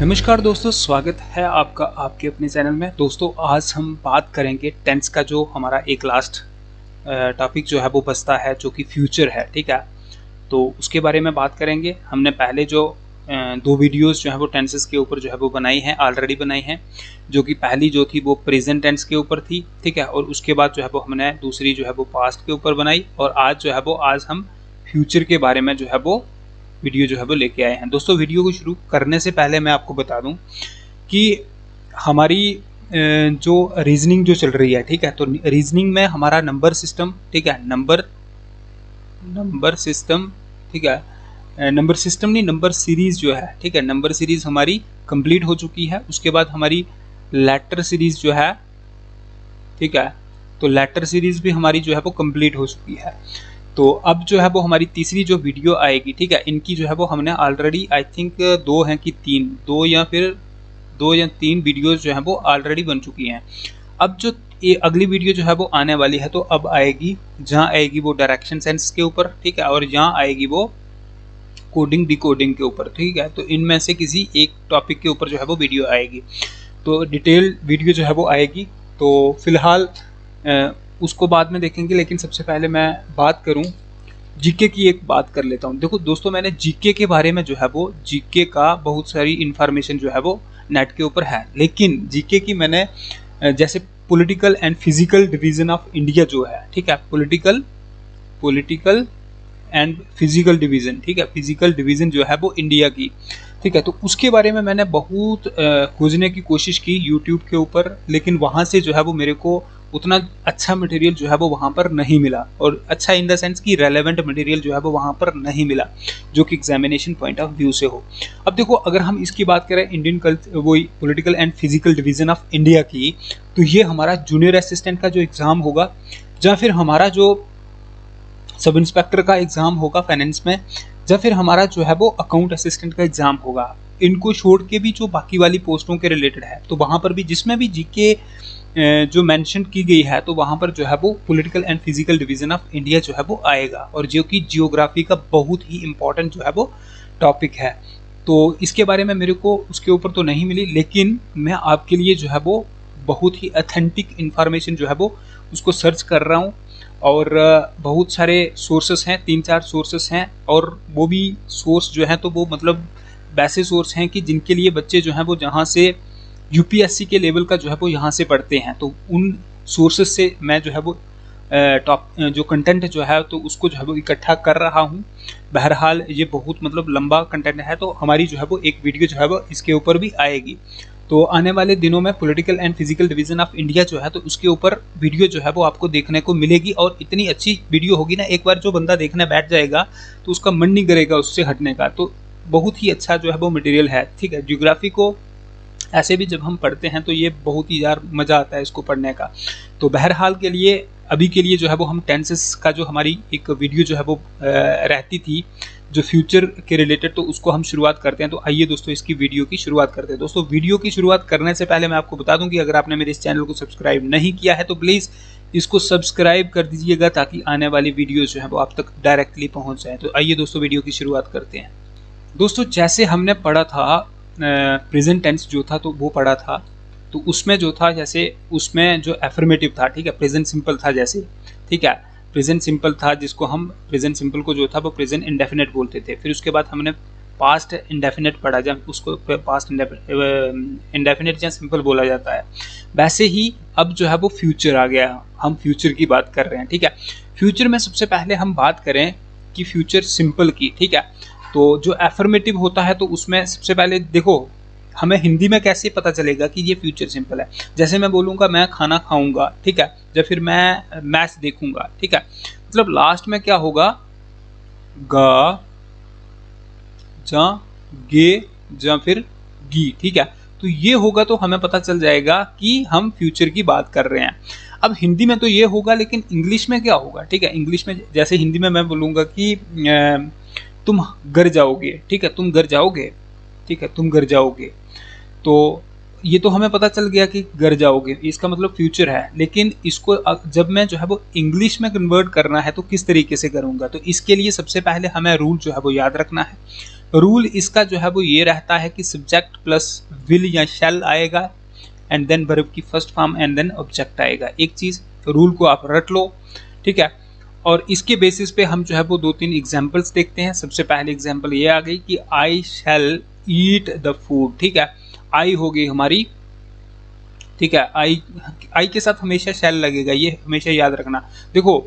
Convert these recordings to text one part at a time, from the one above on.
नमस्कार दोस्तों, स्वागत है आपका आपके अपने चैनल में। दोस्तों आज हम बात करेंगे टेंस का जो हमारा एक लास्ट टॉपिक जो है वो बचता है, जो कि फ्यूचर है। ठीक है, तो उसके बारे में बात करेंगे। हमने पहले जो दो वीडियोस जो है वो टेंसेस के ऊपर जो है वो बनाई हैं, ऑलरेडी बनाई हैं। जो कि पहली जो थी वो प्रेजेंट टेंस के ऊपर थी, ठीक है, और उसके बाद जो है वो हमने दूसरी जो है वो पास्ट के ऊपर बनाई, और आज जो है वो आज हम फ्यूचर के बारे में जो है वो वीडियो जो है वो लेके आए हैं। दोस्तों वीडियो को शुरू करने से पहले मैं आपको बता दूं कि हमारी जो रीजनिंग जो चल रही है, ठीक है, तो रीजनिंग में हमारा नंबर सिस्टम, ठीक है, नंबर सिस्टम, ठीक है, नंबर सिस्टम नहीं, नंबर सीरीज जो है, ठीक है, नंबर सीरीज हमारी कंप्लीट हो चुकी है। उसके बाद हमारी लेटर सीरीज जो है, ठीक है, तो लेटर सीरीज भी हमारी जो है वो कंप्लीट हो चुकी है। तो अब जो है वो हमारी तीसरी जो वीडियो आएगी, ठीक है, इनकी जो है वो हमने ऑलरेडी आई थिंक दो हैं कि तीन, दो या तीन वीडियोस जो है वो ऑलरेडी बन चुकी हैं। अब जो ये अगली वीडियो जो है वो आने वाली है, तो अब आएगी, जहाँ आएगी वो डायरेक्शन सेंस के ऊपर, ठीक है, और जहाँ आएगी वो कोडिंग डिकोडिंग के ऊपर, ठीक है। तो इनमें से किसी एक टॉपिक के ऊपर जो है वो वीडियो आएगी, तो डिटेल वीडियो जो है वो आएगी। तो फिलहाल उसको बाद में देखेंगे, लेकिन सबसे पहले मैं बात करूं जीके की, एक बात कर लेता हूं। देखो दोस्तों, मैंने जीके के बारे में जो है वो जीके का बहुत सारी इंफॉर्मेशन जो है वो नेट के ऊपर है, लेकिन जीके की मैंने जैसे political and physical division of India जो है, ठीक है, पॉलिटिकल एंड फिजिकल डिवीजन, ठीक है, फिजिकल डिवीजन जो है वो इंडिया की, ठीक है, तो उसके बारे में मैंने बहुत खोजने की कोशिश की यूट्यूब के ऊपर, लेकिन वहाँ से जो है वो मेरे को उतना अच्छा मटेरियल जो है वो वहाँ पर नहीं मिला, और अच्छा इन द सेंस कि रेलेवेंट मटेरियल जो है वो वहाँ पर नहीं मिला, जो कि एग्जामिनेशन पॉइंट ऑफ व्यू से हो। अब देखो, अगर हम इसकी बात करें इंडियन वही political and physical division of India की, तो ये हमारा जूनियर असिस्टेंट का जो एग्ज़ाम होगा, या फिर हमारा जो सब इंस्पेक्टर का एग्ज़ाम होगा फाइनेंस में, या फिर हमारा जो है वो अकाउंट असिस्टेंट का एग्ज़ाम होगा, इनको छोड़ के भी जो बाकी वाली पोस्टों के रिलेटेड है, तो वहाँ पर भी जिसमें भी जीके जो मेंशन की गई है, तो वहाँ पर जो है वो political and physical division of India जो है वो आएगा, और जो कि जियोग्राफी का बहुत ही इंपॉर्टेंट जो है वो टॉपिक है। तो इसके बारे में मेरे को उसके ऊपर तो नहीं मिली, लेकिन मैं आपके लिए जो है वो बहुत ही ऑथेंटिक इंफॉर्मेशन जो है वो उसको सर्च कर रहा हूँ, और बहुत सारे सोर्सेस हैं, 3-4 सोर्सेस हैं, और वो भी सोर्स जो हैं तो वो मतलब वैसे सोर्स हैं कि जिनके लिए बच्चे जो हैं वो जहाँ से यूपीएससी के लेवल का जो है वो यहाँ से पढ़ते हैं, तो उन सोर्सेस से मैं जो है वो टॉप जो कंटेंट जो है तो उसको जो है वो इकट्ठा कर रहा हूँ। बहरहाल ये बहुत मतलब लंबा कंटेंट है, तो हमारी जो है वो एक वीडियो जो है वो इसके ऊपर भी आएगी। तो आने वाले दिनों में political and physical division of India जो है तो उसके ऊपर वीडियो जो है वो आपको देखने को मिलेगी, और इतनी अच्छी वीडियो होगी ना, एक बार जो बंदा देखने बैठ जाएगा तो उसका मन नहीं करेगा उससे हटने का। तो बहुत ही अच्छा जो है वो मटेरियल है, ठीक है। ज्योग्राफी को ऐसे भी जब हम पढ़ते हैं तो ये बहुत ही यार मज़ा आता है इसको पढ़ने का। तो बहरहाल के लिए अभी के लिए जो है वो हम टेंसेस का जो हमारी एक वीडियो जो है वो रहती थी जो फ्यूचर के रिलेटेड, तो उसको हम शुरुआत करते हैं। तो आइए दोस्तों इसकी वीडियो की शुरुआत करते हैं। दोस्तों वीडियो की शुरुआत करने से पहले मैं आपको बता दूं कि अगर आपने मेरे इस चैनल को सब्सक्राइब नहीं किया है तो प्लीज़ इसको सब्सक्राइब कर दीजिएगा, ताकि आने वाली वीडियो जो है वो आप तक डायरेक्टली पहुँच जाए। तो आइए दोस्तों वीडियो की शुरुआत करते हैं। दोस्तों जैसे हमने पढ़ा था प्रेजेंट टेंस जो था तो वो पढ़ा था, तो उसमें जो था जैसे उसमें जो एफर्मेटिव था, ठीक है, प्रेजेंट सिंपल था जैसे, ठीक है, प्रेजेंट सिंपल था जिसको हम प्रेजेंट सिंपल को जो था वो प्रेजेंट इंडेफिनेट बोलते थे। फिर उसके बाद हमने पास्ट इंडेफिनेट पढ़ा, जब उसको पास्ट इंडेफिनेट या सिंपल बोला जाता है। वैसे ही अब जो है वो फ्यूचर आ गया, हम फ्यूचर की बात कर रहे हैं, ठीक है। फ्यूचर में सबसे पहले हम बात करें कि फ्यूचर सिंपल की, ठीक है, तो जो एफर्मेटिव होता है तो उसमें सबसे पहले देखो हमें हिंदी में कैसे पता चलेगा कि ये फ्यूचर सिंपल है। जैसे मैं बोलूँगा मैं खाना खाऊंगा, ठीक है, या फिर मैं मैच देखूंगा, ठीक है, मतलब लास्ट में क्या होगा, गा, जा, गे, या फिर गी, ठीक है, तो ये होगा तो हमें पता चल जाएगा कि हम फ्यूचर की बात कर रहे हैं। अब हिंदी में तो ये होगा, लेकिन इंग्लिश में क्या होगा, ठीक है, इंग्लिश में जैसे हिंदी में मैं बोलूँगा कि तुम घर जाओगे, ठीक है, तुम घर जाओगे, ठीक है, तुम घर जाओगे, तो ये तो हमें पता चल गया कि घर जाओगे, इसका मतलब फ्यूचर है, लेकिन इसको जब मैं जो है वो इंग्लिश में कन्वर्ट करना है तो किस तरीके से करूँगा, तो इसके लिए सबसे पहले हमें रूल जो है वो याद रखना है। रूल इसका जो है वो ये रहता है कि सब्जेक्ट प्लस विल या शैल आएगा एंड देन वर्ब की first form and then object आएगा। एक चीज़ रूल को आप रट लो, ठीक है। और इसके बेसिस पे हम जो है वो 2-3 एग्जाम्पल्स देखते हैं। सबसे पहले एग्जाम्पल ये आ गई कि आई शैल ईट द फूड, ठीक है। आई हो गई हमारी, ठीक है। आई के साथ हमेशा शैल लगेगा, ये हमेशा याद रखना। देखो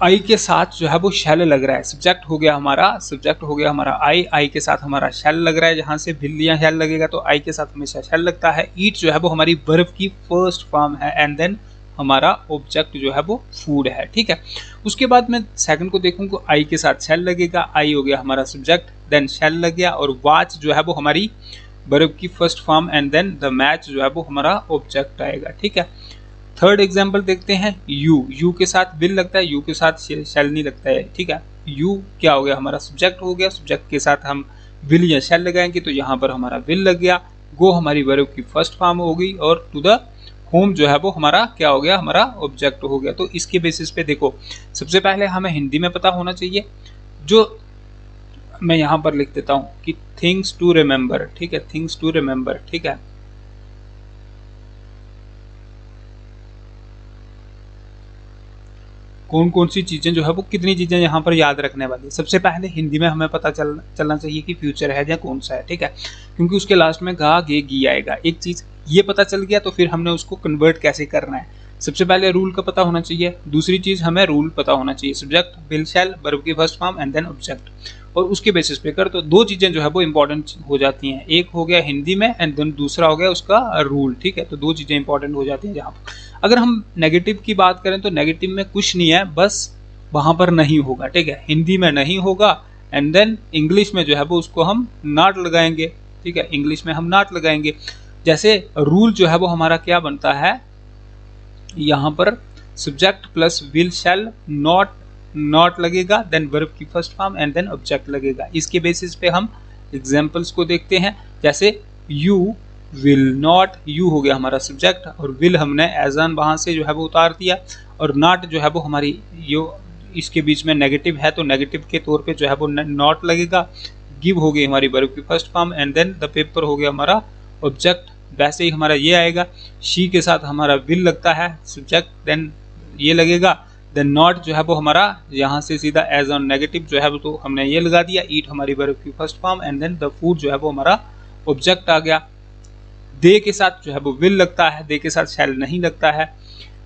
आई के साथ जो है वो शैल लग रहा है, सब्जेक्ट हो गया हमारा आई के साथ हमारा शैल लग रहा है, जहां से विल या शैल लगेगा तो आई के साथ हमेशा शैल लगता है। ईट जो है वो हमारी वर्ब की फर्स्ट फॉर्म है एंड देन हमारा ऑब्जेक्ट जो है वो फूड है, ठीक है। उसके बाद मैं सेकंड को देखूंगा, आई के साथ शैल लगेगा, आई हो गया हमारा सब्जेक्ट, देन शैल लग गया, और वॉच जो है वो हमारी वर्ब की first form and then the match जो है वो हमारा ऑब्जेक्ट आएगा, ठीक है। थर्ड एग्जाम्पल देखते हैं, यू के साथ विल लगता है, यू के साथ शैल नहीं लगता है, ठीक है। यू क्या हो गया हमारा सब्जेक्ट हो गया, सब्जेक्ट के साथ हम विल या शैल लगाएंगे तो यहाँ पर हमारा विल लग गया। गो हमारी वर्ब की फर्स्ट फॉर्म हो गई, और टू द होम जो है वो हमारा क्या हो गया, हमारा ऑब्जेक्ट हो गया। तो इसके बेसिस पे देखो, सबसे पहले हमें हिंदी में पता होना चाहिए, जो मैं यहाँ पर लिख देता हूँ कि थिंग्स टू रिमेंबर, ठीक है, थिंग्स टू रिमेंबर, ठीक है। कौन कौन सी चीजें जो है वो कितनी चीजें यहाँ पर याद रखने वाली। सबसे पहले हिंदी में हमें पता चलना चाहिए कि फ्यूचर है या कौन सा है, ठीक है, क्योंकि उसके लास्ट में गा गे गी आएगा। एक चीज ये पता चल गया तो फिर हमने उसको कन्वर्ट कैसे करना है, सबसे पहले रूल का पता होना चाहिए। दूसरी चीज हमें रूल पता होना चाहिए, सब्जेक्ट विल शैल वर्ब की first form and then object, और उसके बेसिस पे कर तो दो चीजें जो है वो इंपॉर्टेंट हो जाती हैं। एक हो गया हिंदी में एंड देन दूसरा हो गया उसका रूल, ठीक है। तो दो चीजें इंपॉर्टेंट हो जाती हैं जहाँ पर। अगर हम नेगेटिव की बात करें तो नेगेटिव में कुछ नहीं है, बस वहां पर नहीं होगा, ठीक है। हिंदी में नहीं होगा एंड देन इंग्लिश में जो है वो उसको हम नॉट लगाएंगे, ठीक है, इंग्लिश में हम नॉट लगाएंगे। जैसे रूल जो है वो हमारा क्या बनता है, यहाँ पर subject plus will shall not लगेगा, देन वर्ब की first form and then object लगेगा। इसके बेसिस पे हम एग्जांपल्स को देखते हैं, जैसे यू विल नॉट, यू हो गया हमारा सब्जेक्ट और विल हमने एज ऑन वहां से जो है वो उतार दिया, और नॉट जो है वो हमारी यो इसके बीच में नेगेटिव है तो नेगेटिव के तौर पे जो है वो नॉट लगेगा। गिव हो गई हमारी वर्ब की first form and then the paper हो गया हमारा ऑब्जेक्ट, वैसे ही हमारा ये आएगा। शी के साथ हमारा विल लगता है सब्जेक्ट, देन ये लगेगा, देन नॉट जो है वो हमारा यहाँ से सीधा एज ऑन नेगेटिव जो है वो तो हमने ये लगा दिया। ईट हमारी वर्ब की first form and then the food जो है वो हमारा ऑब्जेक्ट आ गया। दे के साथ जो है वो विल लगता है, दे के साथ शैल नहीं लगता है।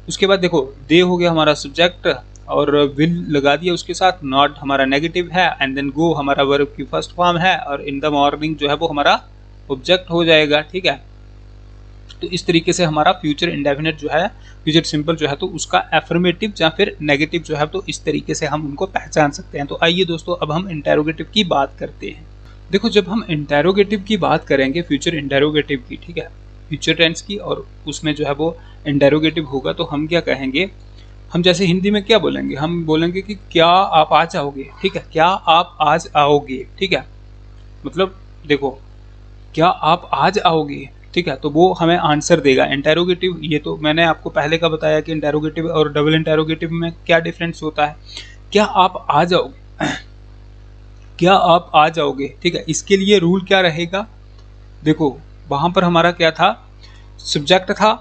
उसके बाद देखो दे हो गया हमारा सब्जेक्ट और विल लगा दिया उसके साथ, नॉट हमारा नेगेटिव है एंड देन गो हमारा वर्ब की फर्स्ट फॉर्म है, और इन द मॉर्निंग जो है वो हमारा ऑब्जेक्ट हो जाएगा, ठीक है। तो इस तरीके से हमारा फ्यूचर इंडेफिनिट जो है, फ्यूचर सिंपल जो है तो उसका एफर्मेटिव या फिर नेगेटिव जो है तो इस तरीके से हम उनको पहचान सकते हैं। तो आइए दोस्तों अब हम इंटेरोगेटिव की बात करते हैं। देखो जब हम इंटेरोगेटिव की बात करेंगे, फ्यूचर इंटेरोगेटिव की, ठीक है, फ्यूचर टेंस की, और उसमें जो है वो इंटेरोगेटिव होगा तो हम क्या कहेंगे, हम जैसे हिंदी में क्या बोलेंगे, हम बोलेंगे कि क्या आप आ जाओगे, ठीक है, क्या आप आज आओगे, ठीक है। मतलब देखो क्या आप आज आओगे, ठीक है, तो वो हमें आंसर देगा। इंटेरोगेटिव ये तो मैंने आपको पहले का बताया कि इंटेरोगेटिव और डबल इंटेरोगेटिव में क्या डिफरेंस होता है। क्या आप आ जाओगे, क्या आप आ जाओगे, ठीक है। इसके लिए रूल क्या रहेगा, देखो वहां पर हमारा क्या था, सब्जेक्ट था,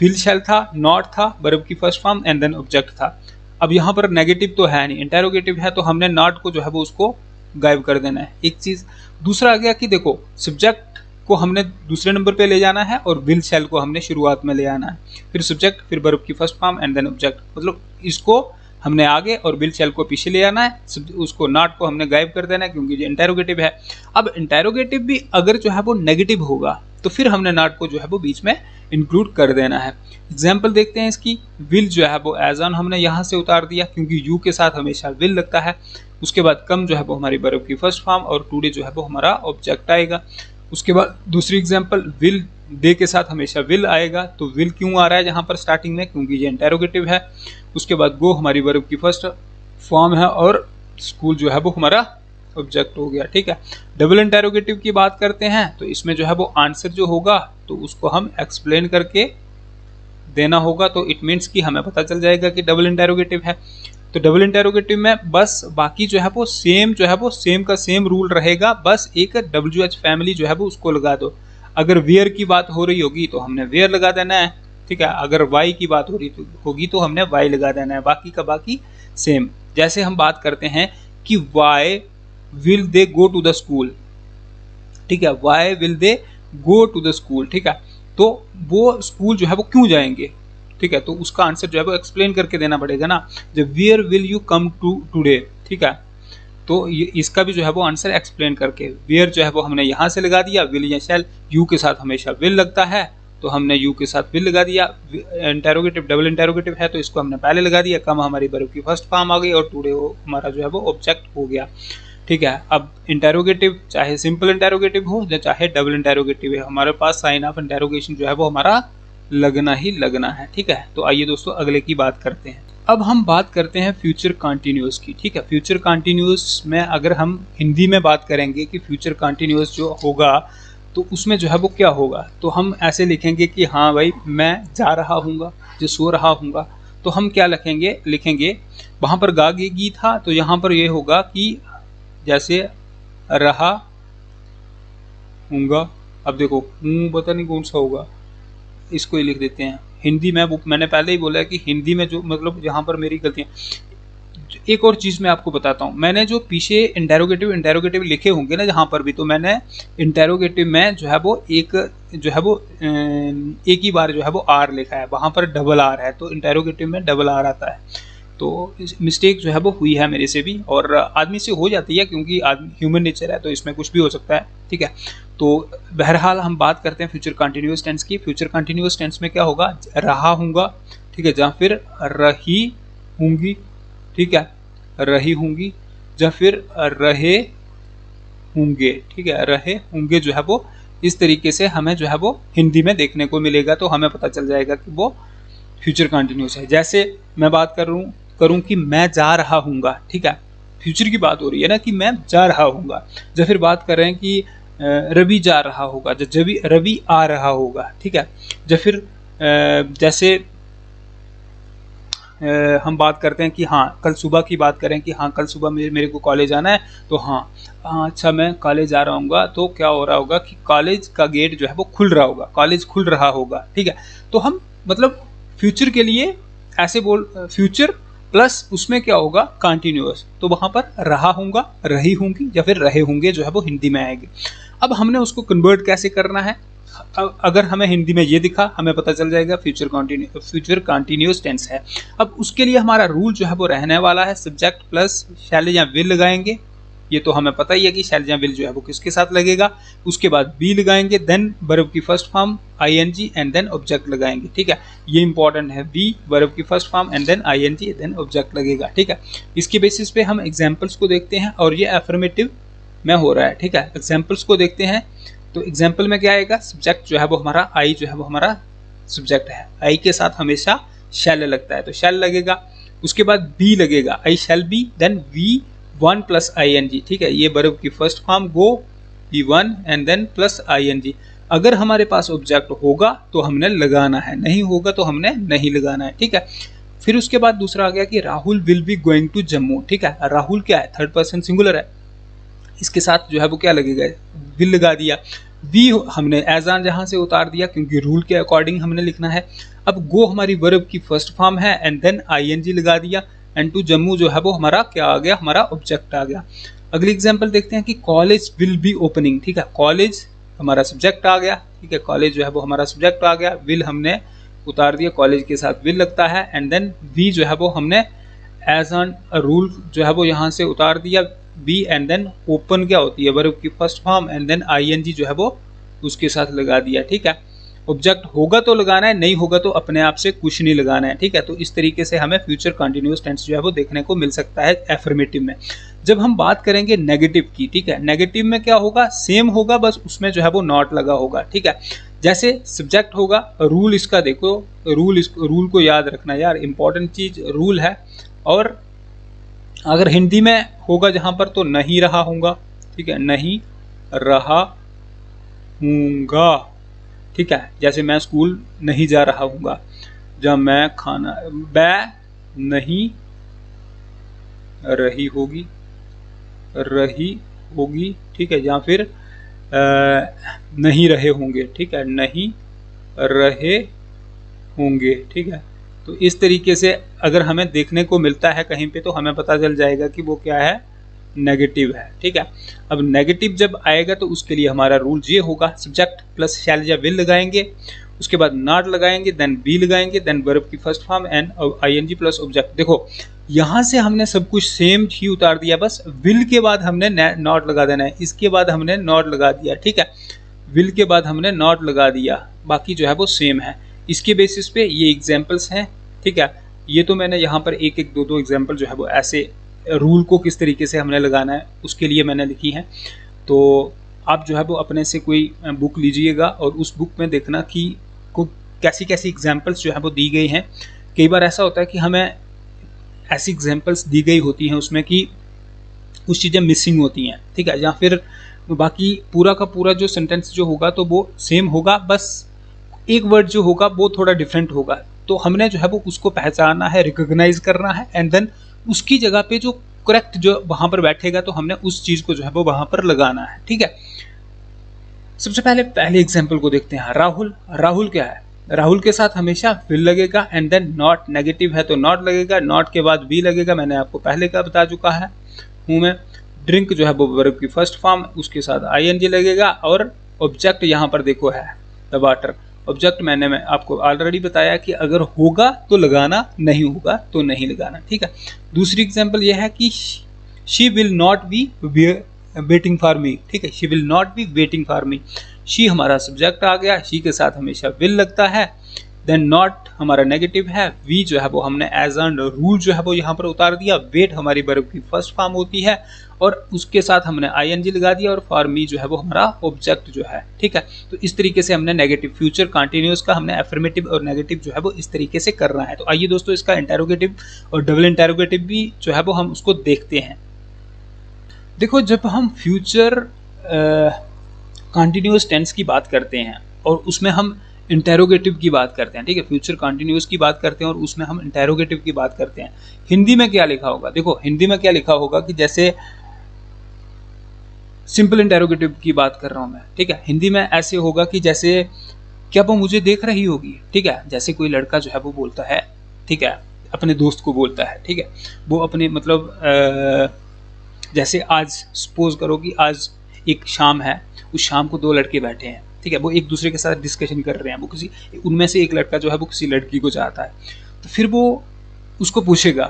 विल शैल था, नॉट था, वर्ब की first form and then object था। अब यहाँ पर नेगेटिव तो है नहीं, इंटेरोगेटिव है तो हमने नॉट को जो है वो उसको गायब कर देना है, एक चीज। दूसरा आ गया कि देखो सब्जेक्ट को हमने दूसरे नंबर पे ले जाना है और विल शैल को हमने शुरुआत में ले आना है, फिर सब्जेक्ट, फिर वर्ब की first form and then object. मतलब इसको हमने आगे और विल शैल को पीछे ले आना है, उसको नॉट को हमने गायब कर देना है क्योंकि ये इंटेरोगेटिव है। अब इंटेरोगेटिव भी अगर जो है वो नेगेटिव होगा तो फिर हमने नॉट को जो है वो बीच में इंक्लूड कर देना है। एग्जाम्पल देखते हैं इसकी, विल जो है वो एज ऑन हमने यहाँ से उतार दिया क्योंकि यू के साथ हमेशा विल लगता है। उसके बाद कम जो है वो हमारी वर्ब की फर्स्ट फॉर्म और टुडे जो है वो हमारा ऑब्जेक्ट आएगा। उसके बाद दूसरी एग्जाम्पल, विल डे के साथ हमेशा विल आएगा, तो विल क्यों आ रहा है यहाँ पर स्टार्टिंग में, क्योंकि ये इंटेरोगेटिव है। उसके बाद गो हमारी वर्ब की फर्स्ट फॉर्म है और स्कूल जो है वो हमारा ऑब्जेक्ट हो गया, ठीक है। डबल इंटेरोगेटिव की बात करते हैं तो इसमें जो है वो आंसर जो होगा तो उसको हम एक्सप्लेन करके देना होगा, तो इट मीन्स कि हमें पता चल जाएगा कि डबल इंटेरोगेटिव है। तो डबल इंटेरोगेटिव में बस बाकी जो है वो सेम जो है वो सेम का सेम रूल रहेगा, बस एक WH फैमिली जो है वो उसको लगा दो। अगर वेयर की बात हो रही होगी तो हमने वेयर लगा देना है, ठीक है। अगर वाई की बात हो रही होगी तो हमने वाई लगा देना है, बाकी का बाकी सेम। जैसे हम बात करते हैं कि why will they go to the school, ठीक है, why will they go to the school, ठीक है। तो वो स्कूल जो है वो क्यों जाएंगे, ठीक है, तो उसका आंसर जो है वो एक्सप्लेन करके देना पड़ेगा ना। जब where will you come to today, ठीक है, तो ये इसका भी जो है वो आंसर एक्सप्लेन करके, वेयर जो है वो हमने यहाँ से लगा दिया, विल या शैल, यू के साथ हमेशा विल लगता है तो हमने यू के साथ विल लगा दिया। इंटेरोगेटिव डबल इंटेरोगेटिव है तो इसको हमने पहले लगा दिया, कम हमारी वर्ब की फर्स्ट फॉर्म आ गई और टुडे हमारा जो है वो ऑब्जेक्ट हो गया, ठीक है। अब इंटेरोगेटिव चाहे सिंपल इंटेरोगेटिव हो या चाहे डबल इंटेरोगेटिव है, हमारे पास साइन ऑफ इंटेरोगेशन जो है वो हमारा लगना ही लगना है, ठीक है। तो आइए दोस्तों अगले की बात करते हैं। अब हम बात करते हैं फ्यूचर कंटिन्यूअस की, ठीक है। फ्यूचर कंटिन्यूअस में अगर हम हिंदी में बात करेंगे कि फ्यूचर कंटिन्यूअस जो होगा तो उसमें जो है वो क्या होगा, तो हम ऐसे लिखेंगे कि हाँ भाई मैं जा रहा हूँगा, जो सो रहा हूँगा, तो हम क्या लिखेंगे वहाँ पर गा गी था तो यहाँ पर ये होगा कि जैसे रहा हूँगा, अब देखो पता नहीं कौन सा होगा, इसको ही लिख देते हैं हिंदी में। वो मैंने पहले ही बोला है कि हिंदी में जो मतलब यहाँ पर मेरी गलतियाँ। एक और चीज़ मैं आपको बताता हूँ, मैंने जो पीछे इंटेरोगेटिव लिखे होंगे ना जहाँ पर भी, तो मैंने इंटेरोगेटिव में जो है वो एक ही बार जो है वो आर लिखा है, वहाँ पर डबल आर है, तो इंटेरोगेटिव में डबल आर आता है। तो मिस्टेक जो है वो हुई है मेरे से भी, और आदमी से हो जाती है क्योंकि आदमी ह्यूमन नेचर है तो इसमें कुछ भी हो सकता है, ठीक है। तो बहरहाल हम बात करते हैं फ्यूचर कंटिन्यूअस टेंस की। फ्यूचर कंटिन्यूअस टेंस में क्या होगा, रहा हूँगा, ठीक है, या फिर रही हूँगी, ठीक है, रही हूँगी, या फिर रहे होंगे, ठीक है, रहे होंगे जो है वो इस तरीके से हमें जो है वो हिंदी में देखने को मिलेगा, तो हमें पता चल जाएगा कि वो फ्यूचर कंटिन्यूअस है। जैसे मैं बात करूं कि मैं जा रहा हूँगा, ठीक है, फ्यूचर की बात हो रही है ना कि मैं जा रहा हूँगा। या फिर बात कर रहे हैं कि रवि जा रहा होगा, जब रवि आ रहा होगा, ठीक है। या फिर जैसे हम बात करते हैं कि हाँ कल सुबह की बात करें कि हाँ कल सुबह मेरे को कॉलेज आना है, तो हाँ अच्छा मैं कॉलेज आ रहा हूँगा, तो क्या हो रहा होगा कि कॉलेज का गेट जो है वो खुल रहा होगा, कॉलेज खुल रहा होगा, ठीक है। तो हम मतलब फ्यूचर के लिए ऐसे फ्यूचर प्लस उसमें क्या होगा कंटिन्यूअस, तो वहाँ पर रहा हूँगा, रही होंगी या फिर रहे होंगे जो है वो हिंदी में आएंगे। अब हमने उसको कन्वर्ट कैसे करना है, अगर हमें हिंदी में ये दिखा हमें पता चल जाएगा फ्यूचर कंटिन्यूअस टेंस है। अब उसके लिए हमारा रूल जो है वो रहने वाला है सब्जेक्ट प्लस शैल या विल लगाएंगे, ये तो हमें पता ही है कि शैल या विल जो है वो किसके साथ लगेगा। उसके बाद बी लगाएंगे, देन वर्ब की first form ing and then object लगाएंगे, ठीक है, ये इंपॉर्टेंट है, बी वर्ब की first form and then ing then object लगेगा, ठीक है। इसके बेसिस पे हम एग्जाम्पल्स को देखते हैं और ये एफर्मेटिव में हो रहा है, ठीक है। एग्जाम्पल्स को देखते हैं तो एग्जाम्पल में क्या आएगा, सब्जेक्ट जो है वो हमारा आई जो है वो हमारा सब्जेक्ट है, आई के साथ हमेशा शैल लगता है तो शैल लगेगा। उसके बाद बी लगेगा, I shall be, then V1 plus ing, ठीक है, ये वर्ब की first form go V1 and then plus ing। अगर हमारे पास ऑब्जेक्ट होगा तो हमने लगाना है, नहीं होगा तो हमने नहीं लगाना है, ठीक है। फिर उसके बाद दूसरा आ गया कि Rahul will be going to Jammu, ठीक है, राहुल क्या है, थर्ड पर्सन सिंगुलर है, इसके साथ जो है वो क्या लगेगा, विल लगा दिया। वी हमने एज ऑन जहाँ से उतार दिया क्योंकि रूल के अकॉर्डिंग हमने लिखना है। अब गो हमारी वर्ब की फर्स्ट फॉर्म है एंड देन ing लगा दिया, एंड टू जम्मू जो है वो हमारा क्या आ गया, हमारा ऑब्जेक्ट आ गया। अगली एग्जांपल देखते हैं कि कॉलेज विल बी ओपनिंग, ठीक है, कॉलेज हमारा सब्जेक्ट आ गया, ठीक है, कॉलेज जो है वो हमारा सब्जेक्ट आ गया, विल हमने उतार दिया, कॉलेज के साथ विल लगता है, एंड देन वी जो है वो हमने एज ऑन रूल जो है वो यहाँ से उतार दिया, बी एंड देन ओपन क्या होती है वर्ब की first form and then ing जो है वो उसके साथ लगा दिया, ठीक है। ऑब्जेक्ट होगा तो लगाना है, नहीं होगा तो अपने आप से कुछ नहीं लगाना है, ठीक है। तो इस तरीके से हमें फ्यूचर कंटिन्यूअस टेंस जो है वो देखने को मिल सकता है एफर्मेटिव में। जब हम बात करेंगे नेगेटिव की, ठीक है, नेगेटिव में क्या होगा, सेम होगा, बस उसमें जो है वो नॉट लगा होगा, ठीक है। जैसे सब्जेक्ट होगा, रूल इसका देखो, रूल को याद रखना यार, इंपॉर्टेंट चीज रूल है, और अगर हिंदी में होगा जहां पर तो नहीं रहा हूँगा, ठीक है, नहीं रहा हूँगा, ठीक है, जैसे मैं स्कूल नहीं जा रहा हूँगा, जब मैं खाना, मैं नहीं रही होगी, रही होगी, ठीक है, या फिर नहीं रहे होंगे, ठीक है, नहीं रहे होंगे, ठीक है। तो इस तरीके से अगर हमें देखने को मिलता है कहीं पे तो हमें पता चल जाएगा कि वो क्या है, नेगेटिव है, ठीक है। अब नेगेटिव जब आएगा तो उसके लिए हमारा रूल ये होगा, सब्जेक्ट प्लस शैल या विल लगाएंगे, उसके बाद नॉट लगाएंगे, देन बी लगाएंगे, देन वर्ब की first form and I N G plus object. देखो यहाँ से हमने सब कुछ सेम ही उतार दिया, बस विल के बाद हमने नॉट लगा देना है, इसके बाद हमने नॉट लगा दिया, ठीक है, विल के बाद हमने नॉट लगा दिया, बाकी जो है वो सेम है। इसके बेसिस पे ये एग्जाम्पल्स हैं, ठीक है। ये तो मैंने यहाँ पर एक एक दो एग्जाम्पल जो है वो ऐसे रूल को किस तरीके से हमने लगाना है उसके लिए मैंने लिखी है। तो आप जो है वो अपने से कोई बुक लीजिएगा और उस बुक में देखना कि को कैसी कैसी एग्जाम्पल्स जो है वो दी गई हैं। कई बार ऐसा होता है कि हमें ऐसी एग्जाम्पल्स दी गई होती हैं उसमें कि कुछ चीज़ें मिसिंग होती हैं, ठीक है, या फिर बाकी पूरा का पूरा जो सेंटेंस जो होगा तो वो सेम होगा, बस एक वर्ड जो होगा वो थोड़ा डिफरेंट होगा। तो हमने जो है वो उसको पहचानना है, रिकॉग्नाइज करना है, एंड देन उसकी जगह पे जो करेक्ट जो वहां पर बैठेगा तो हमने उस चीज को जो है वो वहां पर लगाना है, ठीक है। सबसे पहले एग्जांपल को देखते हैं। राहुल, राहुल क्या है, राहुल के साथ हमेशा विल लगेगा एंड देन नॉट, नेगेटिव है तो नॉट लगेगा, नॉट के बाद बी लगेगा, मैंने आपको पहले का बता चुका है हूं मैं। ड्रिंक जो है वो वर्ब की फर्स्ट फॉर्म, उसके साथ आईएनजी लगेगा, और ऑब्जेक्ट यहाँ पर देखो है द वाटर। ऑब्जेक्ट मैं आपको ऑलरेडी बताया कि अगर होगा तो लगाना, नहीं होगा तो नहीं लगाना, ठीक है। दूसरी एग्जांपल यह है कि she will not be waiting for me, ठीक है, she will not be waiting for me. She हमारा सब्जेक्ट आ गया, शी के साथ हमेशा विल लगता है, देन नॉट हमारा नेगेटिव है, वी जो है वो हमने एज एन रूल जो है वो यहाँ पर उतार दिया, वेट हमारी वर्ब की फर्स्ट फॉर्म होती है और उसके साथ हमने आईएनजी लगा दिया, और फॉर मी जो है वो हमारा ऑब्जेक्ट जो है, ठीक है। तो इस तरीके से हमने नेगेटिव, फ्यूचर कंटिन्यूअस का हमने एफर्मेटिव और नेगेटिव जो है वो इस तरीके से करना है। तो आइए दोस्तों इसका इंटेरोगेटिव और डबल इंटेरोगेटिव भी जो है वो हम उसको देखते हैं। देखो जब हम फ्यूचर कंटिन्यूअस टेंस की बात करते हैं और उसमें हम इंटेरोगेटिव की बात करते हैं, ठीक है, फ्यूचर कंटिन्यूअस की बात करते हैं और उसमें हम इंटेरोगेटिव की बात करते हैं। हिंदी में क्या लिखा होगा, देखो हिंदी में क्या लिखा होगा कि जैसे सिंपल इंटेरोगेटिव की बात कर रहा हूं मैं, ठीक है, हिंदी में ऐसे होगा कि जैसे क्या वो मुझे देख रही होगी, ठीक है, जैसे कोई लड़का जो है वो बोलता है, ठीक है, अपने दोस्त को बोलता है, ठीक है, वो अपने मतलब जैसे आज सपोज करो कि आज एक शाम है, उस शाम को दो लड़के बैठे हैं, ठीक है, वो एक दूसरे के साथ डिस्कशन कर रहे हैं, वो किसी उनमें से एक लड़का जो है वो किसी लड़की को चाहता है, तो फिर वो उसको पूछेगा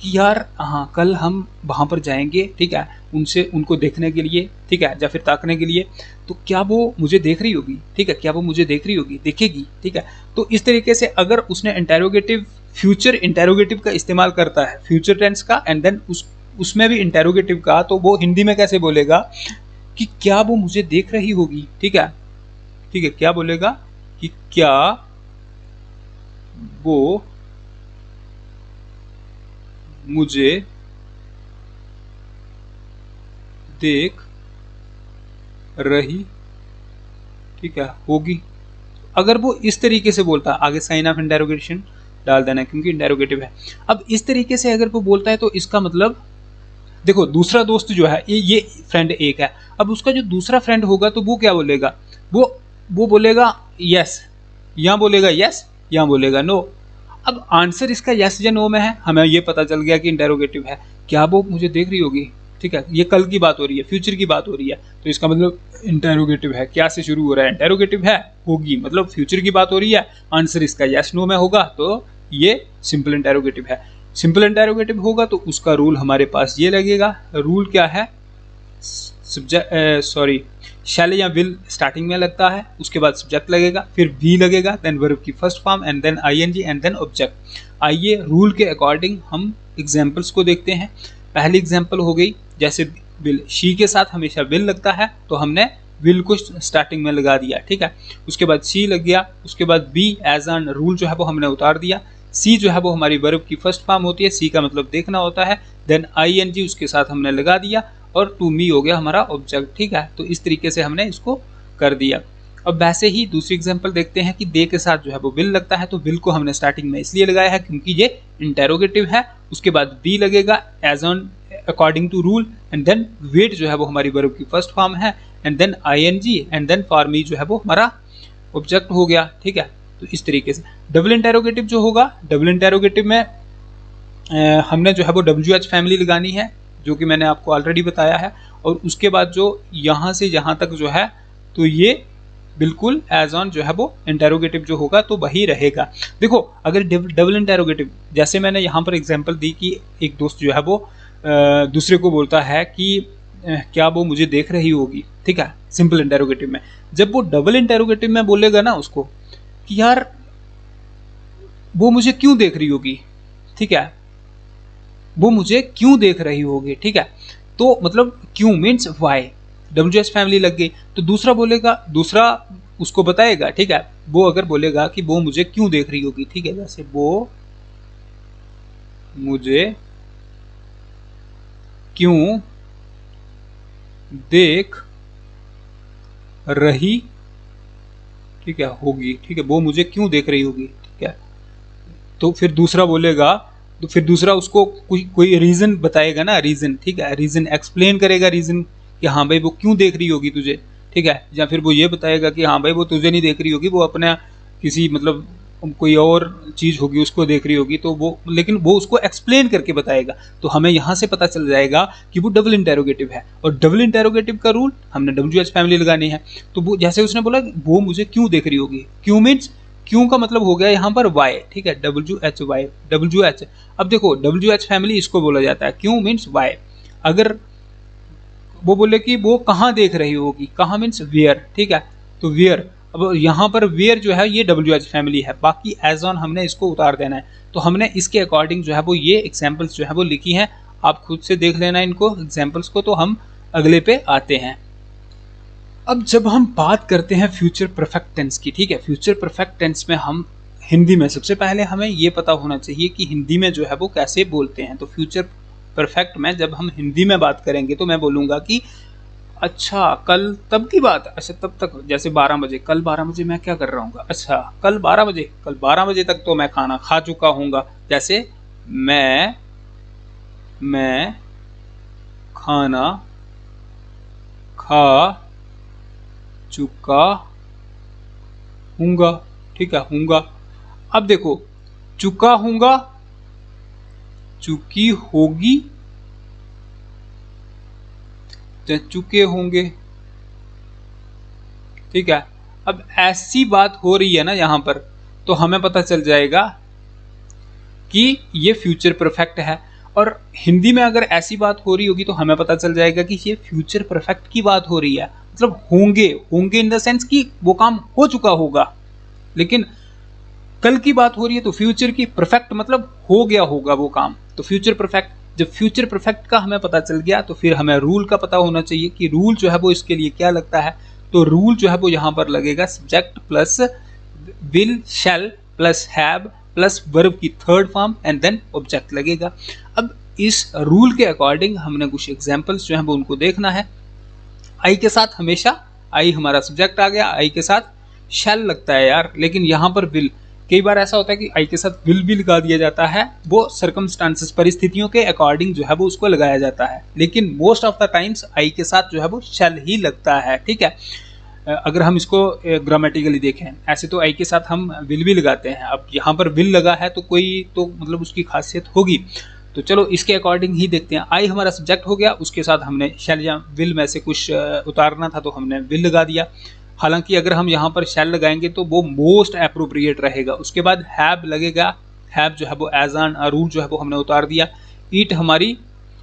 कि यार हाँ कल हम वहाँ पर जाएंगे, ठीक है, उनको देखने के लिए, ठीक है, या फिर ताकने के लिए, तो क्या वो मुझे देख रही होगी, ठीक है, क्या वो मुझे देख रही होगी, देखेगी, ठीक है। तो इस तरीके से अगर उसने इंटेरोगेटिव, फ्यूचर इंटेरोगेटिव का इस्तेमाल करता है, फ्यूचर टेंस का, एंड देन उसमें भी इंटेरोगेटिव का, तो वो हिंदी में कैसे बोलेगा कि क्या वो मुझे देख रही होगी, ठीक है, ठीक है, क्या बोलेगा कि क्या वो मुझे देख रही, ठीक है, होगी। अगर वो इस तरीके से बोलता है, आगे साइन ऑफ इंटेरोगेशन डाल देना क्योंकि इंटेरोगेटिव है। अब इस तरीके से अगर वो बोलता है तो इसका मतलब देखो दूसरा दोस्त जो है ये फ्रेंड एक है, अब उसका जो दूसरा फ्रेंड होगा तो वो क्या बोलेगा, वो बोलेगा यस, या बोलेगा यस, या बोलेगा नो। अब आंसर इसका यस या नो में है, हमें ये पता चल गया कि इंटेरोगेटिव है। क्या वो मुझे देख रही होगी, ठीक है, ये कल की बात हो रही है, फ्यूचर की बात हो रही है, तो इसका मतलब इंटेरोगेटिव है। क्या से शुरू हो रहा है, इंटेरोगेटिव है, होगी, मतलब फ्यूचर की बात हो रही है, आंसर इसका यस नो में होगा, तो ये सिंपल इंटेरोगेटिव है। सिंपल इंटेरोगेटिव होगा तो उसका रूल हमारे पास ये लगेगा, रूल क्या है, शैल या विल स्टार्टिंग में लगता है, उसके बाद सब्जेक्ट लगेगा, फिर बी लगेगा, देन वर्ब की first form and then I N G and then object. आइए रूल के अकॉर्डिंग हम एग्जांपल्स को देखते हैं। पहली एग्जांपल हो गई जैसे विल, शी के साथ हमेशा विल लगता है तो हमने विल को स्टार्टिंग में लगा दिया, ठीक है, उसके बाद शी लग गया, उसके बाद बी एज एन रूल जो है वो हमने उतार दिया, सी जो है वो हमारी वर्ब की फर्स्ट फॉर्म होती है, सी का मतलब देखना होता है, देन ING उसके साथ हमने लगा दिया और टू मी हो गया हमारा ऑब्जेक्ट, ठीक है। तो इस तरीके से हमने इसको कर दिया। अब वैसे ही दूसरी एग्जांपल देखते हैं कि दे के साथ जो है वो विल लगता है, तो विल को हमने स्टार्टिंग में इसलिए लगाया है क्योंकि ये इंटेरोगेटिव है, उसके बाद बी लगेगा as on according to rule, and then wait जो है वो हमारी वर्ब की फर्स्ट फॉर्म है, and then ING, and then for me जो है वो हमारा ऑब्जेक्ट हो गया, ठीक है। तो इस तरीके से डबल इंटेरोगेटिव जो होगा, डबल इंटेरोगेटिव में हमने जो है वो WH फैमिली लगानी है, जो कि मैंने आपको ऑलरेडी बताया है, और उसके बाद जो यहाँ से यहाँ तक जो है तो ये बिल्कुल एज ऑन जो है वो इंटेरोगेटिव जो होगा तो वही रहेगा। देखो अगर डबल इंटेरोगेटिव, जैसे मैंने यहाँ पर एग्जांपल दी कि एक दोस्त जो है वो दूसरे को बोलता है कि क्या वो मुझे देख रही होगी, ठीक है, सिंपल इंटेरोगेटिव में। जब वो डबल इंटेरोगेटिव में बोलेगा ना उसको कि यार वो मुझे क्यों देख रही होगी, ठीक है, वो मुझे क्यों देख रही होगी, ठीक है, तो मतलब क्यों मीन्स वाई, WH फैमिली लग गई। तो दूसरा बोलेगा, दूसरा उसको बताएगा, ठीक है, वो अगर बोलेगा कि वो मुझे क्यों देख रही होगी, ठीक है, जैसे वो मुझे क्यों देख रही, ठीक है, होगी, ठीक है, वो मुझे क्यों देख रही होगी, ठीक है। तो फिर दूसरा बोलेगा, तो फिर दूसरा उसको कोई रीजन बताएगा ना, रीजन, ठीक है, रीजन एक्सप्लेन करेगा, रीजन कि हाँ भाई वो क्यों देख रही होगी तुझे, ठीक है, या फिर वो ये बताएगा कि हाँ भाई वो तुझे नहीं देख रही होगी, वो अपना किसी मतलब कोई और चीज होगी उसको देख रही होगी, तो वो, लेकिन वो उसको एक्सप्लेन करके बताएगा। तो हमें यहाँ से पता चल जाएगा कि वो डबल इंटेरोगेटिव है, और डबल इंटेरोगेटिव का रूल हमने WH फैमिली लगानी है। तो वो जैसे उसने बोला वो मुझे क्यों देख रही होगी, क्यों मीन्स क्यों का मतलब हो गया यहाँ पर वाई, ठीक है, WH, WH। अब देखो WH फैमिली इसको बोला जाता है, क्यों मीन्स वाई। अगर वो बोले कि वो कहाँ देख रही होगी, कहाँ मीन्स वेयर, ठीक है, तो वेयर। अब यहाँ पर वेयर जो है ये WH फैमिली है, बाकी एज ऑन हमने इसको उतार देना है। तो हमने इसके अकॉर्डिंग जो है वो ये एग्जाम्पल्स जो है वो लिखी हैं, आप खुद से देख लेना इनको एग्जाम्पल्स को। तो हम अगले पे आते हैं। अब जब हम बात करते हैं फ्यूचर परफेक्ट टेंस की, ठीक है, फ्यूचर परफेक्ट टेंस में हम हिंदी में सबसे पहले हमें ये पता होना चाहिए कि हिंदी में जो है वो कैसे बोलते हैं। तो फ्यूचर परफेक्ट में जब हम हिंदी में बात करेंगे तो मैं बोलूँगा कि अच्छा कल तब की बात, अच्छा तब तक, जैसे 12 बजे, कल 12 बजे मैं क्या कर रहा हूँ, अच्छा कल 12 बजे, कल 12 बजे तक तो मैं खाना खा चुका हूँगा। जैसे मैं खाना खा चुका हूँगा, ठीक है, हूँगा। अब देखो चुका हूँगा, चुकी होगी, चुके होंगे, ठीक है। अब ऐसी बात हो रही है ना यहाँ पर, तो हमें पता चल जाएगा कि ये फ्यूचर परफेक्ट है। और हिंदी में अगर ऐसी बात हो रही होगी तो हमें पता चल जाएगा कि ये फ्यूचर परफेक्ट की बात हो रही है, मतलब होंगे, होंगे इन द सेंस कि वो काम हो चुका होगा। लेकिन कल की बात हो रही है तो फ्यूचर की परफेक्ट मतलब हो गया होगा वो काम, तो फ्यूचर परफेक्ट। जब फ्यूचर परफेक्ट का हमें पता चल गया तो फिर हमें रूल का पता होना चाहिए कि रूल जो है वो इसके लिए क्या लगता है। तो रूल जो है वो यहाँ पर लगेगा subject plus will shall plus have plus verb की third form and then object लगेगा। अब इस रूल के अकॉर्डिंग हमने कुछ एग्जांपल्स जो है वो उनको देखना है। आई के साथ हमेशा, आई हमारा सब्जेक्ट आ गया, आई के साथ शैल लगता है यार, लेकिन यहाँ पर विल, कई बार ऐसा होता है कि आई के साथ विल भी लगा दिया जाता है, वो सर्कमस्टांसेस, परिस्थितियों के अकॉर्डिंग जो है वो उसको लगाया जाता है, लेकिन most of the times I के साथ जो है वो शैल ही लगता है, ठीक है। अगर हम इसको ग्रामेटिकली देखें, ऐसे तो आई के साथ हम विल भी लगाते हैं, अब यहाँ पर विल लगा है तो कोई तो मतलब उसकी खासियत होगी। तो चलो इसके अकॉर्डिंग ही देखते हैं। आई हमारा सब्जेक्ट हो गया, उसके साथ हमने शैल या विल में से कुछ उतारना था तो हमने विल लगा दिया। हालांकि अगर हम यहाँ पर शैल लगाएंगे तो वो मोस्ट अप्रोप्रिएट रहेगा। उसके बाद हैव लगेगा, हैव जो है वो एज ऑन रूल जो है वो हमने उतार दिया। ईट हमारी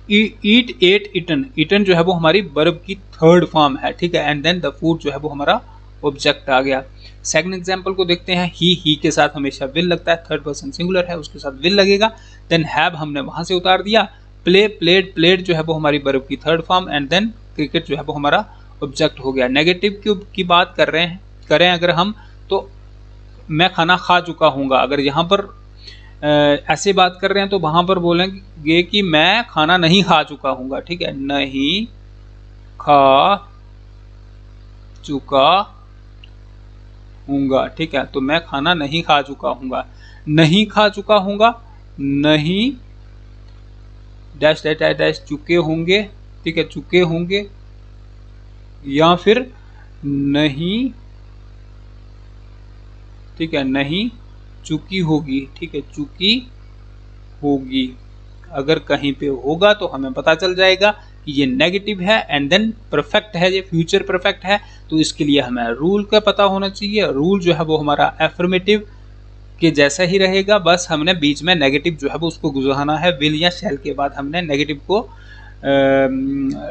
ईट, एट, इटन, इटन जो है वो हमारी वर्ब की थर्ड फॉर्म है, ठीक है, एंड देन द फूड जो है वो हमारा ऑब्जेक्ट आ गया। सेकंड एग्जांपल को देखते हैं। ही के साथ हमेशा विल लगता है, थर्ड पर्सन सिंगुलर है, उसके साथ विल लगेगा। देन हैव हमने वहां से उतार दिया। प्ले, प्लेड, प्लेड जो है वो हमारी वर्ब की third form and then cricket जो है वो हमारा ऑब्जेक्ट हो गया। नेगेटिव की बात करें अगर हम, तो मैं खाना खा चुका हूँगा, अगर यहाँ पर ऐसे बात कर रहे हैं तो वहां पर बोलेंगे कि मैं खाना नहीं खा चुका हूँगा, ठीक है, नहीं खा चुका हूँगा, ठीक है, तो मैं खाना नहीं खा चुका हूँगा, नहीं खा चुका हूँगा, नहीं डैश डैश डैश डैश चुके होंगे, ठीक है, चुके होंगे, या फिर नहीं, ठीक है, नहीं चुकी होगी, ठीक है, चुकी होगी। अगर कहीं पे होगा तो हमें पता चल जाएगा कि ये नेगेटिव है, एंड देन परफेक्ट है, ये फ्यूचर परफेक्ट है, तो इसके लिए हमें रूल का पता होना चाहिए। रूल जो है वो हमारा एफर्मेटिव के जैसा ही रहेगा, बस हमने बीच में नेगेटिव जो है वो उसको गुजारना है, विल या शैल के बाद हमने नेगेटिव को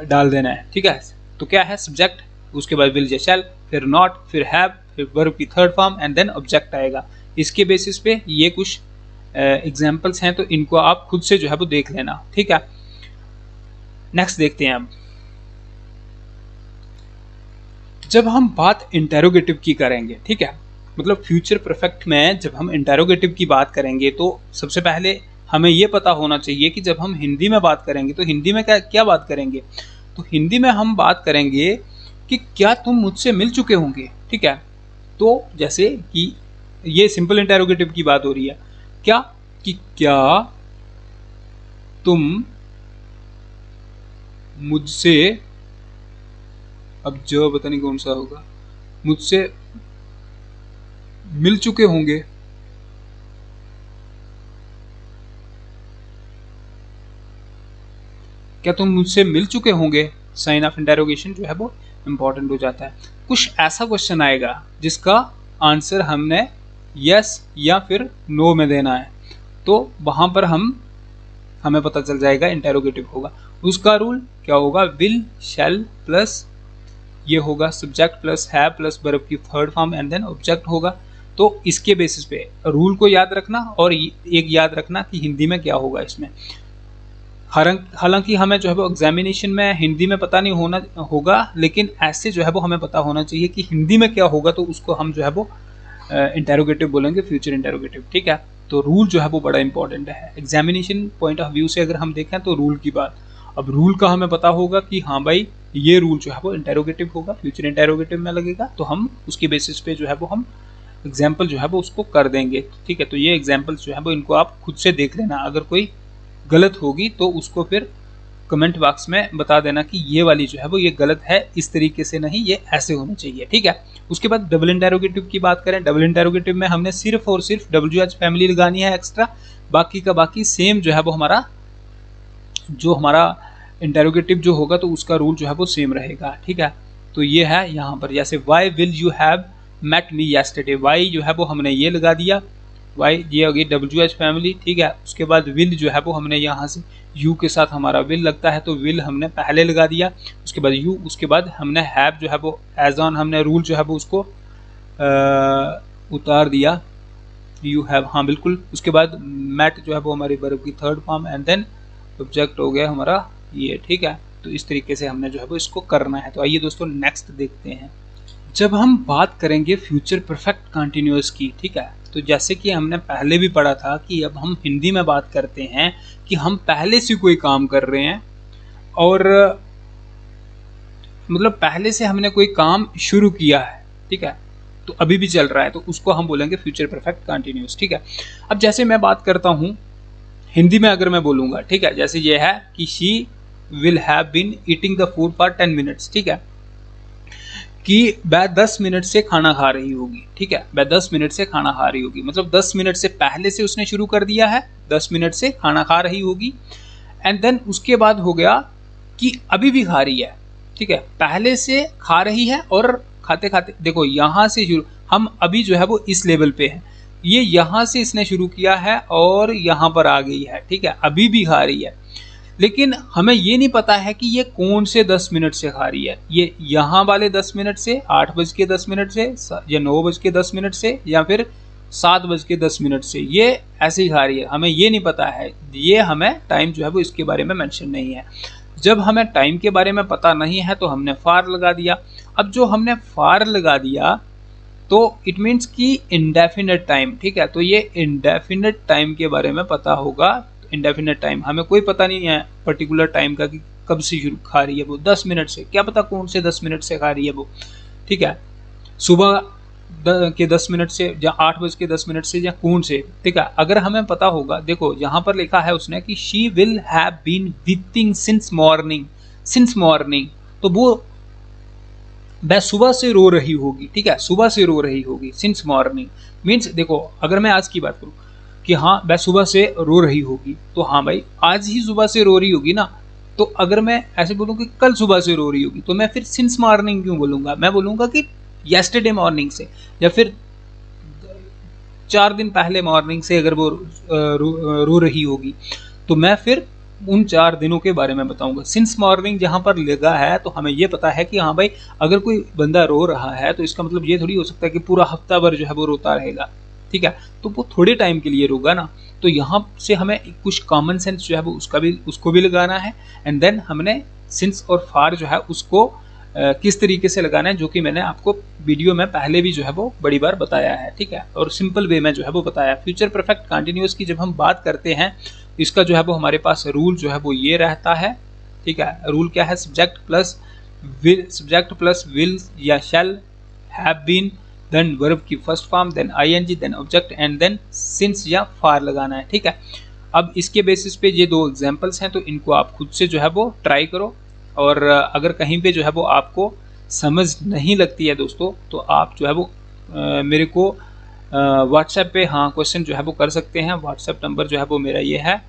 डाल देना है, ठीक है। तो क्या है, सब्जेक्ट, उसके बाद विल या शैल, फिर नॉट, फिर हैव, फिर वर्ब की third form, and then object आएगा। इसके बेसिस पे ये कुछ एग्जाम्पल्स हैं, तो इनको आप खुद से जो है वो देख लेना, ठीक है। नेक्स्ट देखते हैं अब, जब हम बात इंटेरोगेटिव की करेंगे, ठीक है, मतलब फ्यूचर परफेक्ट में जब हम इंटेरोगेटिव की बात करेंगे तो सबसे पहले हमें यह पता होना चाहिए कि जब हम हिंदी में बात करेंगे तो हिंदी में क्या क्या बात करेंगे। तो हिंदी में हम बात करेंगे कि क्या तुम मुझसे मिल चुके होंगे, ठीक है। तो जैसे कि ये सिंपल इंटेरोगेटिव की बात हो रही है, क्या कि क्या तुम मुझसे, अब जो पता नहीं कौन सा होगा, मुझसे मिल चुके होंगे, क्या तुम मुझसे मिल चुके होंगे, साइन ऑफ इंटेरोगेशन जो है वो इंपॉर्टेंट हो जाता है। कुछ ऐसा क्वेश्चन आएगा जिसका आंसर हमने यस या फिर नो में देना है, तो वहां पर हमें पता चल जाएगा इंटेरोगेटिव होगा। उसका रूल क्या होगा, विल शैल प्लस ये होगा सब्जेक्ट प्लस है प्लस वर्ब की third form, and then object होगा। तो इसके बेसिस पे रूल को याद रखना, और एक याद रखना कि हिंदी में क्या होगा इसमें। हालांकि हमें जो है वो एग्जामिनेशन में हिंदी में पता नहीं होना होगा, लेकिन ऐसे जो है वो हमें पता होना चाहिए कि हिंदी में क्या होगा, तो उसको हम जो है वो इंटेरोगेटिव बोलेंगे, फ्यूचर इंटेरोगेटिव, ठीक है। तो रूल जो है वो बड़ा इंपॉर्टेंट है एग्जामिनेशन पॉइंट ऑफ व्यू से। अगर हम देखें तो रूल की बात, अब रूल का हमें पता होगा कि हाँ भाई ये रूल जो है वो इंटेरोगेटिव होगा, फ्यूचर इंटेरोगेटिव में लगेगा, तो हम उसके बेसिस पे जो है वो हम एग्जाम्पल जो है वो उसको कर देंगे, ठीक है। तो ये एग्जाम्पल्स जो है वो इनको आप खुद से देख लेना, अगर कोई गलत होगी तो उसको फिर कमेंट बॉक्स में बता देना कि ये वाली जो है वो ये गलत है, इस तरीके से नहीं, ये ऐसे होना चाहिए, ठीक है। उसके बाद डबल इंटेरोगेटिव की बात करें, डबल इंटेरोगेटिव में हमने सिर्फ और सिर्फ WH फैमिली लगानी है एक्स्ट्रा, बाकी का बाकी सेम जो है वो हमारा इंटेरोगेटिव जो होगा तो उसका रूल जो है वो सेम रहेगा, ठीक है। तो ये है यहाँ पर, जैसे why will you have met me yesterday, why जो है वो हमने ये लगा दिया, वाई ये होगी WH फैमिली, ठीक है। उसके बाद विल जो है वो हमने यहाँ से यू के साथ हमारा विल लगता है तो विल हमने पहले लगा दिया, उसके बाद यू, उसके बाद हमने हैव जो है वो एज ऑन हमने रूल जो है वो उसको उतार दिया, यू हैव, हाँ बिल्कुल। उसके बाद मैट जो है वो हमारी वर्ब की third form, and then object हो गया हमारा ये, ठीक है। तो इस तरीके से हमने जो है वो इसको करना है। तो आइए दोस्तों नेक्स्ट देखते हैं, जब हम बात करेंगे फ्यूचर परफेक्ट कंटिन्यूअस की, ठीक है। तो जैसे कि हमने पहले भी पढ़ा था कि अब हम हिंदी में बात करते हैं कि हम पहले से कोई काम कर रहे हैं, और मतलब पहले से हमने कोई काम शुरू किया है, ठीक है, तो अभी भी चल रहा है, तो उसको हम बोलेंगे फ्यूचर परफेक्ट कंटिन्यूअस, ठीक है। अब जैसे मैं बात करता हूँ हिंदी में, अगर मैं बोलूँगा, ठीक है, जैसे ये है कि she will have been eating the food for 10 minutes, ठीक है, कि वह 10 मिनट से खाना खा रही होगी, ठीक है, वह 10 मिनट से खाना खा रही होगी, मतलब 10 मिनट से पहले से उसने शुरू कर दिया है, 10 मिनट से खाना खा रही होगी, एंड देन उसके बाद हो गया कि अभी भी खा रही है, ठीक है, पहले से खा रही है और खाते खाते, देखो यहाँ से शुरू, हम अभी जो है वो इस लेवल पे है, ये यहाँ से इसने शुरू किया है और यहाँ पर आ गई है, ठीक है, अभी भी खा रही है, लेकिन हमें ये नहीं पता है कि ये कौन से 10 मिनट से खा रही है, ये यहाँ वाले 10 मिनट से, 8:10 से, या 9:10 से, या फिर 7:10 से, ये ऐसे ही खा रही है, हमें ये नहीं पता है, ये हमें टाइम जो है वो इसके बारे में मेंशन नहीं है। जब हमें टाइम के बारे में पता नहीं है तो हमने फार लगा दिया। अब जो हमने फार लगा दिया तो इट मीन्स कि इंडेफिनेट टाइम, ठीक है। तो ये इंडेफिनेट टाइम के बारे में पता होगा। इंडेफिनेट टाइम हमें कोई पता नहीं है पर्टिकुलर टाइम का कि कब से शुरू खा रही है वो, 10 मिनट से, क्या पता कौन से 10 मिनट से खा रही है वो, ठीक है। सुबह के 10 मिनट से या 8:10 से या कौन से, ठीक है। अगर हमें पता होगा, देखो यहाँ पर लिखा है उसने कि she will have been weeping since morning, तो वो वह सुबह से रो रही होगी, ठीक है, सुबह से रो रही होगी। सिंस मॉर्निंग मीन्स, देखो अगर मैं आज की बात करूँ कि हाँ वह सुबह से रो रही होगी, तो हाँ भाई आज ही सुबह से रो रही होगी ना। तो अगर मैं ऐसे बोलूँ कि कल सुबह से रो रही होगी, तो मैं फिर सिंस मॉर्निंग क्यों बोलूँगा, मैं बोलूँगा कि येस्टरडे मॉर्निंग से, या फिर 4 दिन पहले मॉर्निंग से अगर वो रो रही होगी, तो मैं फिर उन 4 दिनों के बारे में बताऊंगा। सिंस मॉर्निंग जहां पर लगा है तो हमें ये पता है कि हाँ भाई अगर कोई बंदा रो रहा है तो इसका मतलब ये थोड़ी हो सकता है कि पूरा हफ्ता भर जो है वो रोता रहेगा, ठीक है। तो वो थोड़े टाइम के लिए रोगा ना। तो यहाँ से हमें कुछ कॉमन सेंस जो है वो उसको भी लगाना है। एंड देन हमने सिंस और फार जो है उसको किस तरीके से लगाना है, जो कि मैंने आपको वीडियो में पहले भी जो है वो बड़ी बार बताया है, ठीक है, और सिंपल वे में जो है वो बताया। फ्यूचर परफेक्ट कंटिन्यूअस की जब हम बात करते हैं, इसका जो है वो हमारे पास रूल जो है वो ये रहता है, ठीक है। रूल क्या है, सब्जेक्ट प्लस विल या shall have been, then verb की first form, then ING, then object, and then since या फार लगाना है, ठीक है। अब इसके बेसिस पे ये 2 एग्जांपल्स हैं, तो इनको आप खुद से जो है वो ट्राई करो। और अगर कहीं पे जो है वो आपको समझ नहीं लगती है दोस्तों, तो आप जो है वो मेरे को व्हाट्सएप पे हाँ क्वेश्चन जो है वो कर सकते हैं। व्हाट्सएप नंबर जो है वो मेरा ये है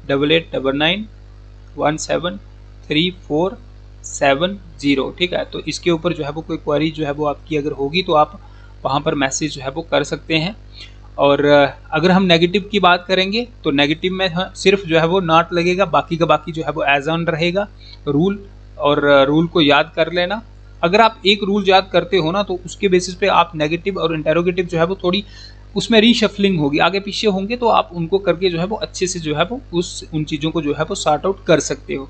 8899173470, ठीक है। तो इसके ऊपर जो है वो कोई क्वेरी जो है वो आपकी अगर होगी तो आप वहाँ पर मैसेज जो है वो कर सकते हैं। और अगर हम नेगेटिव की बात करेंगे तो नेगेटिव में सिर्फ जो है वो नॉट लगेगा, बाकी का बाकी जो है वो एज ऑन रहेगा रूल। और रूल को याद कर लेना। अगर आप एक रूल याद करते हो ना, तो उसके बेसिस पे आप नेगेटिव और इंटेरोगेटिव जो है वो थोड़ी उसमें रीशफलिंग होगी, आगे पीछे होंगे, तो आप उनको करके जो है वो अच्छे से जो है वो उन चीज़ों को जो है वो सॉर्ट आउट कर सकते हो।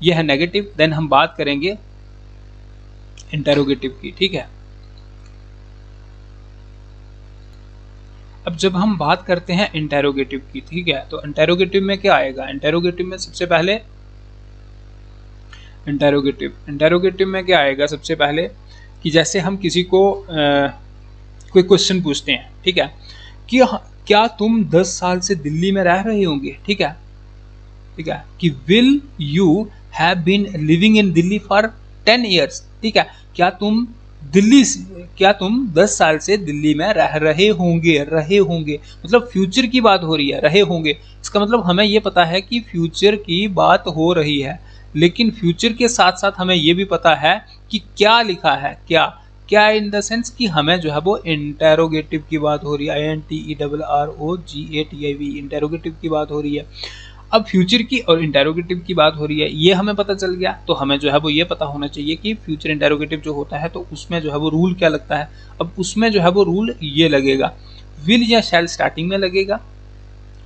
यह है नेगेटिव। देन हम बात करेंगे इंटेरोगेटिव की, ठीक है। अब जब हम बात करते हैं इंटेरोगेटिव की, ठीक है, तो इंटेरोगेटिव में क्या आएगा, इंटेरोगेटिव में सबसे पहले इंटेरोगेटिव में क्या आएगा सबसे पहले, कि जैसे हम किसी को कोई क्वेश्चन पूछते हैं, ठीक है, कि क्या तुम 10 साल से दिल्ली में रह रहे होंगे, ठीक है, कि will you have been living in Delhi for 10 years, ठीक है, क्या तुम 10 साल से दिल्ली में रह रहे होंगे, मतलब फ्यूचर की बात हो रही है, रहे होंगे। इसका मतलब हमें ये पता है कि फ्यूचर की बात हो रही है, लेकिन फ्यूचर के साथ साथ हमें ये भी पता है कि क्या लिखा है, क्या इन द सेंस कि हमें जो है वो इंटेरोगेटिव की बात हो रही है, INTERROGATIV, इंटेरोगेटिव की बात हो रही है। अब फ्यूचर की और इंटेरोगेटिव की बात हो रही है, ये हमें पता चल गया। तो हमें जो है वो ये पता होना चाहिए कि फ्यूचर इंटेरोगेटिव जो होता है तो उसमें जो है वो रूल क्या लगता है। अब उसमें जो है वो रूल ये लगेगा, विल या शैल स्टार्टिंग में लगेगा,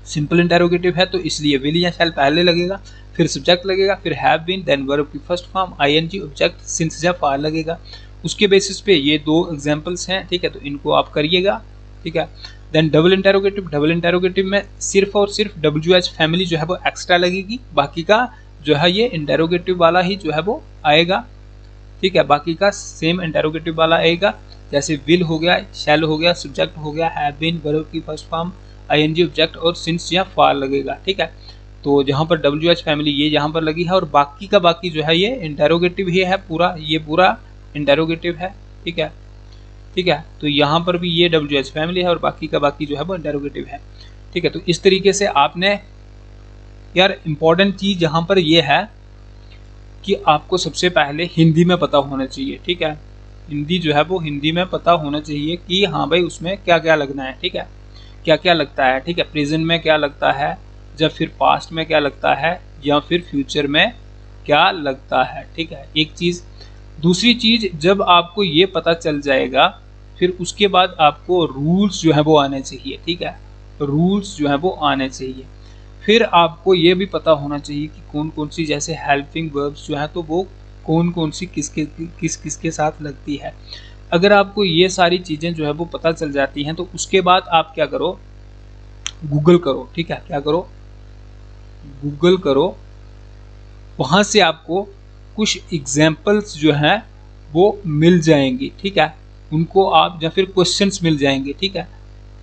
सिंपल इंटेरोगेटिव है तो इसलिए विल या शैल पहले लगेगा, फिर सब्जेक्ट लगेगा, फिर हैव बीन, देन वर्ब की first form, ING, object, since या फार लगेगा। उसके बेसिस पे ये 2 एग्जांपल्स हैं, ठीक है, तो इनको आप करिएगा, ठीक है। देन डबल इंटेरोगेटिव में सिर्फ और सिर्फ WH फैमिली जो है वो एक्स्ट्रा लगेगी, बाकी का जो है ये इंटेरोगेटिव वाला ही जो है वो आएगा, ठीक है, बाकी का सेम इंटेरोगेटिव वाला आएगा। जैसे विल हो गया, शैल हो गया, सब्जेक्ट हो गया, हैव बीन, वर्ब की फर्स्ट फॉर्म, ING, ऑब्जेक्ट और सिंस या फार लगेगा, ठीक है। तो जहाँ पर WH फैमिली ये यहाँ पर लगी है और बाकी का बाकी जो है ये इंटेरोगेटिव ही है, पूरा ये पूरा इंटेरोगेटिव है, ठीक है, तो यहाँ पर भी ये WH फैमिली है और बाकी का बाकी जो है वो इंटेरोगेटिव है, ठीक है। तो इस तरीके से आपने यार इम्पोर्टेंट चीज़ यहाँ पर ये है कि आपको सबसे पहले हिंदी में पता होना चाहिए, ठीक है, हिंदी जो है वो हिंदी में पता होना चाहिए कि हाँ भाई उसमें क्या क्या लगना है, ठीक है, क्या क्या लगता है, ठीक है, प्रेजेंट में क्या लगता है, जब फिर पास्ट में क्या लगता है, या फिर फ्यूचर में क्या लगता है, ठीक है, एक चीज़। दूसरी चीज़, जब आपको ये पता चल जाएगा फिर उसके बाद आपको रूल्स जो है वो आने चाहिए, ठीक है, रूल्स जो है वो आने चाहिए। फिर आपको ये भी पता होना चाहिए कि कौन कौन सी जैसे हेल्पिंग वर्ब्स जो है तो वो कौन कौन सी किस किस के साथ लगती है। अगर आपको ये सारी चीज़ें जो है वो पता चल जाती हैं तो उसके बाद आप क्या करो, गूगल करो। ठीक है, क्या करो, गूगल करो। वहाँ से आपको कुछ एग्जाम्पल्स जो हैं वो मिल जाएंगी। ठीक है, उनको आप, या फिर क्वेश्चंस मिल जाएंगे। ठीक है,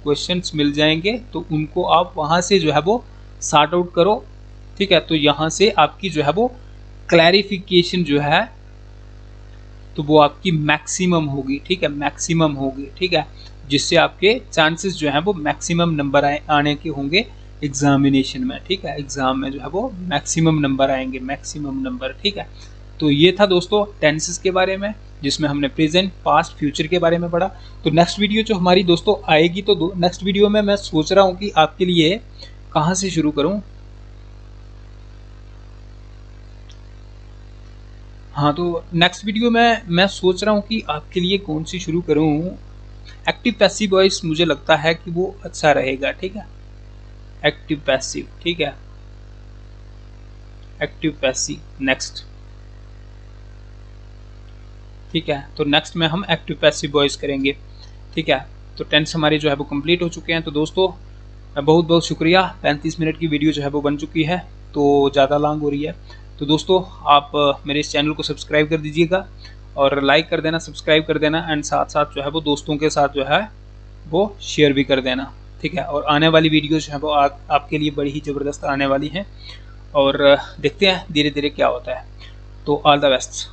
क्वेश्चंस मिल जाएंगे तो उनको आप वहाँ से जो है वो सॉर्ट आउट करो। ठीक है, तो यहाँ से आपकी जो है वो क्लैरिफिकेशन जो है तो वो आपकी मैक्सिमम होगी। ठीक है, मैक्सिमम होगी। ठीक है, जिससे आपके चांसेस जो है वो मैक्सिमम नंबर आने के होंगे एग्जामिनेशन में। ठीक है, एग्जाम में जो है वो मैक्सिमम नंबर आएंगे, मैक्सिमम नंबर। ठीक है, तो ये था दोस्तों टेंसेस के बारे में, जिसमें हमने प्रेजेंट, पास्ट, फ्यूचर के बारे में पढ़ा। तो नेक्स्ट वीडियो जो हमारी दोस्तों आएगी, तो नेक्स्ट वीडियो में मैं सोच रहा हूँ कि आपके लिए कहाँ से शुरू करूँ। हाँ, तो नेक्स्ट वीडियो में मैं सोच रहा हूँ कि आपके लिए कौन सी शुरू करूँ। एक्टिव पैसिव वॉइस मुझे लगता है कि वो अच्छा रहेगा। ठीक है, एक्टिव पैसिव। ठीक है, एक्टिव पैसिव नेक्स्ट। ठीक है, तो नेक्स्ट में हम एक्टिव पैसिव वॉइस करेंगे। ठीक है, तो टेंस हमारे जो है वो कंप्लीट हो चुके हैं। तो दोस्तों बहुत बहुत शुक्रिया। 35 मिनट की वीडियो जो है वो बन चुकी है, तो ज़्यादा लॉन्ग हो रही है। तो दोस्तों आप मेरे इस चैनल को सब्सक्राइब कर दीजिएगा और लाइक कर देना, सब्सक्राइब कर देना, एंड साथ साथ जो है वो दोस्तों के साथ जो है वो शेयर भी कर देना। ठीक है, और आने वाली वीडियो जो है वो आपके लिए बड़ी ही ज़बरदस्त आने वाली हैं, और देखते हैं धीरे धीरे क्या होता है। तो ऑल द बेस्ट।